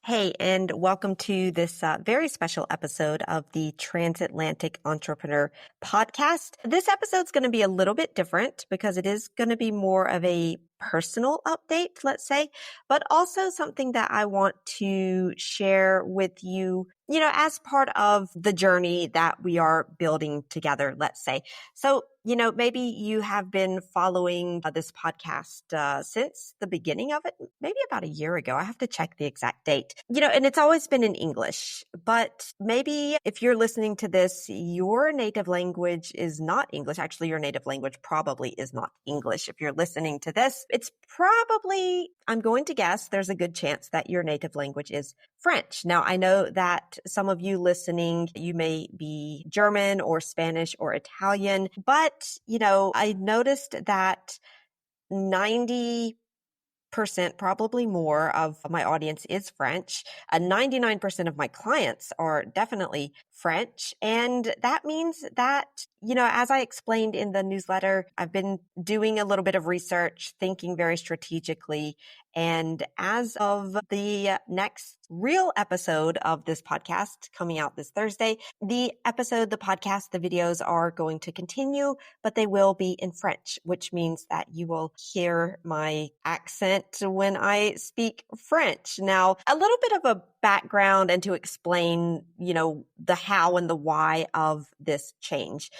Hey, and welcome to this very special episode of the Transatlantic Entrepreneur Podcast. This episode's going to be a little bit different because it is going to be more of a personal update, let's say, but also something that I want to share with you, as part of the journey that we are building together, let's say. So, maybe you have been following this podcast since the beginning of it, maybe about a year ago. I have to check the exact date, and it's always been in English, but maybe if you're listening to this, your native language is not English. Actually, your native language probably is not English. If you're listening to this, it's probably, I'm going to guess, there's a good chance that your native language is French. Now, I know that some of you listening, you may be German or Spanish or Italian, but, I noticed that 90%, probably more, of my audience is French. 99% of my clients are definitely French. And that means that, as I explained in the newsletter, I've been doing a little bit of research, thinking very strategically. And as of the next real episode of this podcast coming out this Thursday, the podcast, the videos are going to continue, but they will be in French, which means that you will hear my accent when I speak French. Now, a little bit of a background and to explain, the how and the why of this change.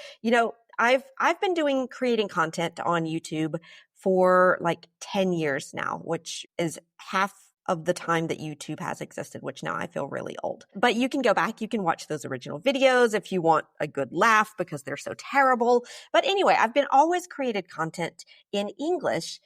I've been creating content on YouTube for like 10 years now, which is half of the time that YouTube has existed, which now I feel really old. But you can go back, you can watch those original videos if you want a good laugh because they're so terrible. But anyway, I've been always created content in English,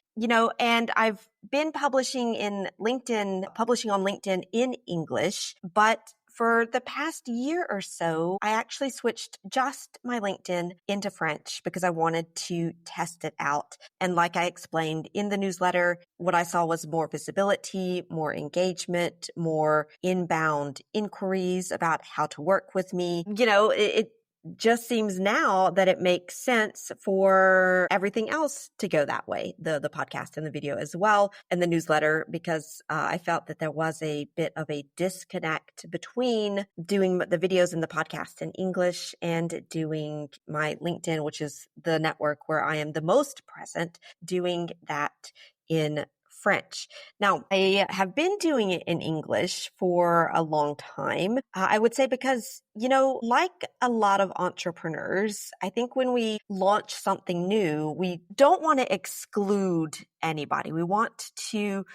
and I've been publishing on LinkedIn in English, but for the past year or so, I actually switched just my LinkedIn into French because I wanted to test it out. And like I explained in the newsletter, what I saw was more visibility, more engagement, more inbound inquiries about how to work with me. It just seems now that it makes sense for everything else to go that way, the podcast and the video as well, and the newsletter, because I felt that there was a bit of a disconnect between doing the videos and the podcast in English and doing my LinkedIn, which is the network where I am the most present, doing that in French. Now, I have been doing it in English for a long time. I would say because, like a lot of entrepreneurs, I think when we launch something new, we don't want to exclude anybody. We want to,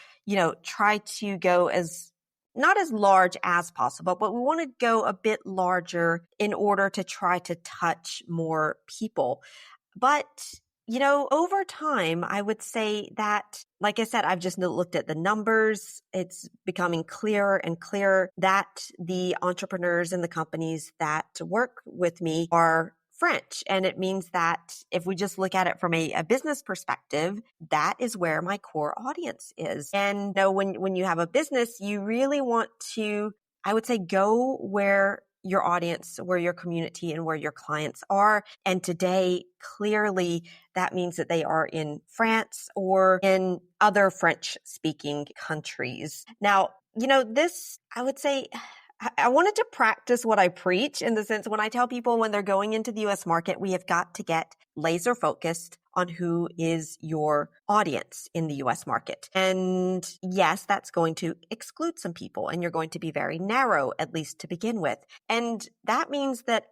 try to go not as large as possible, but we want to go a bit larger in order to try to touch more people. But over time, I would say that, like I said, I've just looked at the numbers. It's becoming clearer and clearer that the entrepreneurs and the companies that work with me are French. And it means that if we just look at it from a business perspective, that is where my core audience is. And when you have a business, you really want to, I would say, go where your audience, where your community and where your clients are. And today, clearly, that means that they are in France or in other French speaking countries. Now, this, I would say, I wanted to practice what I preach in the sense when I tell people when they're going into the US market, we have got to get laser focused on who is your audience in the US market. And yes, that's going to exclude some people and you're going to be very narrow, at least to begin with. And that means that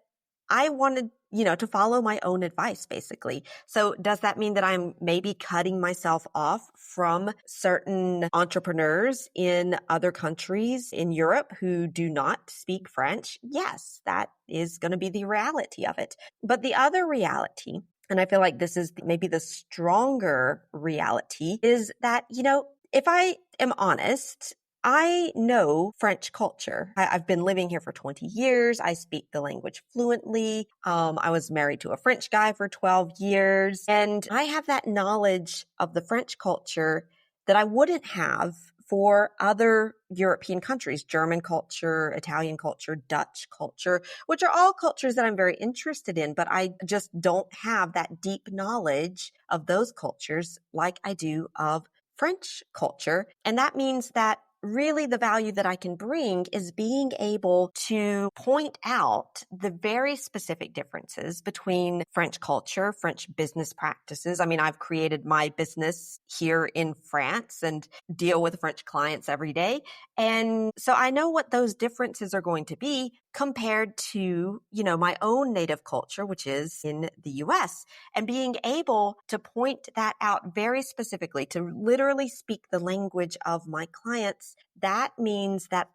I wanted, to follow my own advice, basically. So does that mean that I'm maybe cutting myself off from certain entrepreneurs in other countries in Europe who do not speak French? Yes, that is going to be the reality of it. But the other reality, and I feel like this is maybe the stronger reality, is that, if I am honest, I know French culture. I've been living here for 20 years. I speak the language fluently. I was married to a French guy for 12 years. And I have that knowledge of the French culture that I wouldn't have for other European countries, German culture, Italian culture, Dutch culture, which are all cultures that I'm very interested in, but I just don't have that deep knowledge of those cultures like I do of French culture. And that means that really the value that I can bring is being able to point out the very specific differences between French culture, French business practices. I mean, I've created my business here in France and deal with French clients every day. And so I know what those differences are going to be compared to, my own native culture, which is in the US, and being able to point that out very specifically, to literally speak the language of my clients. That means that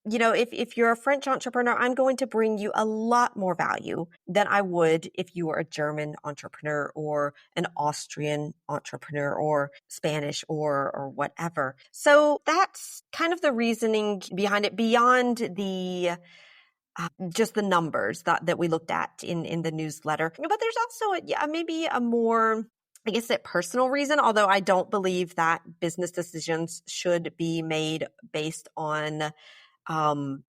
if you're a French entrepreneur, I'm going to bring you a lot more value than I would if you were a German entrepreneur or an Austrian entrepreneur or Spanish or whatever. So that's kind of the reasoning behind it, beyond the just the numbers that we looked at in the newsletter. But there's also maybe a more, I guess, a personal reason, although I don't believe that business decisions should be made based on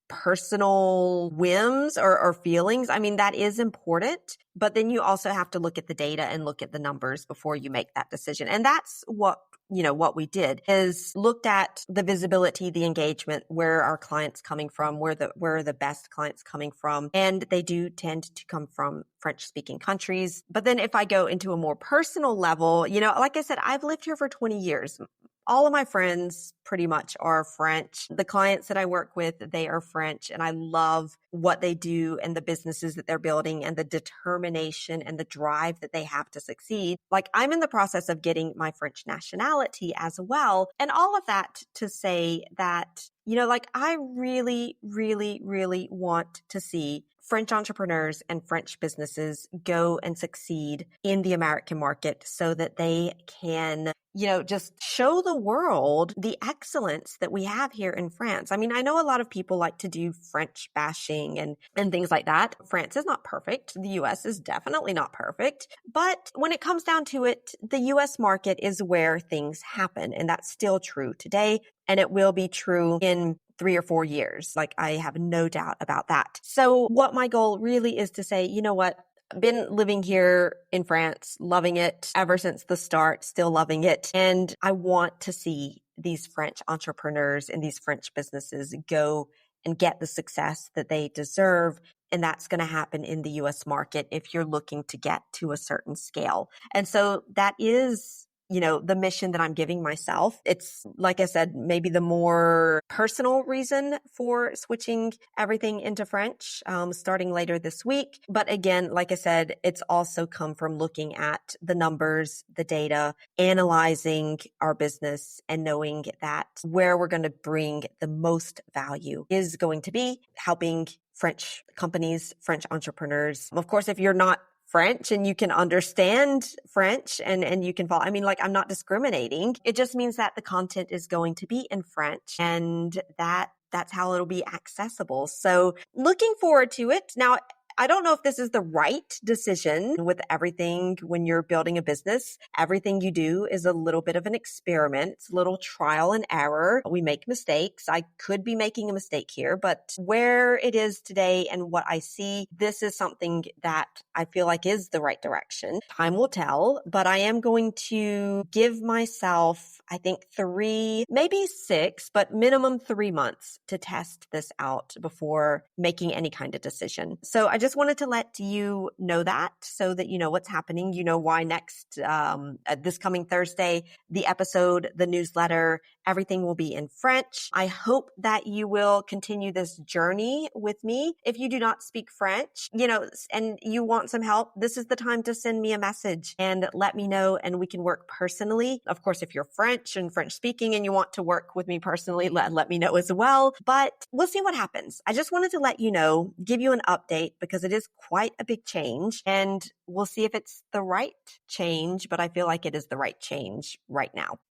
personal whims or feelings. I mean, that is important, but then you also have to look at the data and look at the numbers before you make that decision. And that's what we did, is looked at the visibility, the engagement, where are clients coming from, where are the best clients coming from. And they do tend to come from French speaking countries. But then if I go into a more personal level, like I said, I've lived here for 20 years. All of my friends pretty much are French. The clients that I work with, they are French, and I love what they do and the businesses that they're building and the determination and the drive that they have to succeed. Like, I'm in the process of getting my French nationality as well. And all of that to say that, I really, really, really want to see French entrepreneurs and French businesses go and succeed in the American market so that they can, just show the world the excellence that we have here in France. I mean, I know a lot of people like to do French bashing and things like that. France is not perfect. The US is definitely not perfect. But when it comes down to it, the US market is where things happen. And that's still true today. And it will be true in 3 or 4 years. Like, I have no doubt about that. So what my goal really is to say, you know what? Been living here in France, loving it ever since the start, still loving it. And I want to see these French entrepreneurs and these French businesses go and get the success that they deserve. And that's going to happen in the US market if you're looking to get to a certain scale. And so that is, the mission that I'm giving myself. It's, like I said, maybe the more personal reason for switching everything into French, starting later this week. But again, like I said, it's also come from looking at the numbers, the data, analyzing our business, and knowing that where we're going to bring the most value is going to be helping French companies, French entrepreneurs. Of course, if you're not French and you can understand French and you can follow, I mean, like, I'm not discriminating. It just means that the content is going to be in French, and that's how it'll be accessible. So looking forward to it. Now, I don't know if this is the right decision with everything when you're building a business. Everything you do is a little bit of an experiment. It's a little trial and error. We make mistakes. I could be making a mistake here, but where it is today and what I see, this is something that I feel like is the right direction. Time will tell, but I am going to give myself, I think, 3, maybe 6, but minimum 3 months to test this out before making any kind of decision. So I just wanted to let you know that, so that you know what's happening. You know why next, this coming Thursday, the episode, the newsletter, everything will be in French. I hope that you will continue this journey with me. If you do not speak French, and you want some help, this is the time to send me a message and let me know, and we can work personally. Of course, if you're French and French speaking and you want to work with me personally, let me know as well. But we'll see what happens. I just wanted to let you know, give you an update, because it is quite a big change, and we'll see if it's the right change, but I feel like it is the right change right now.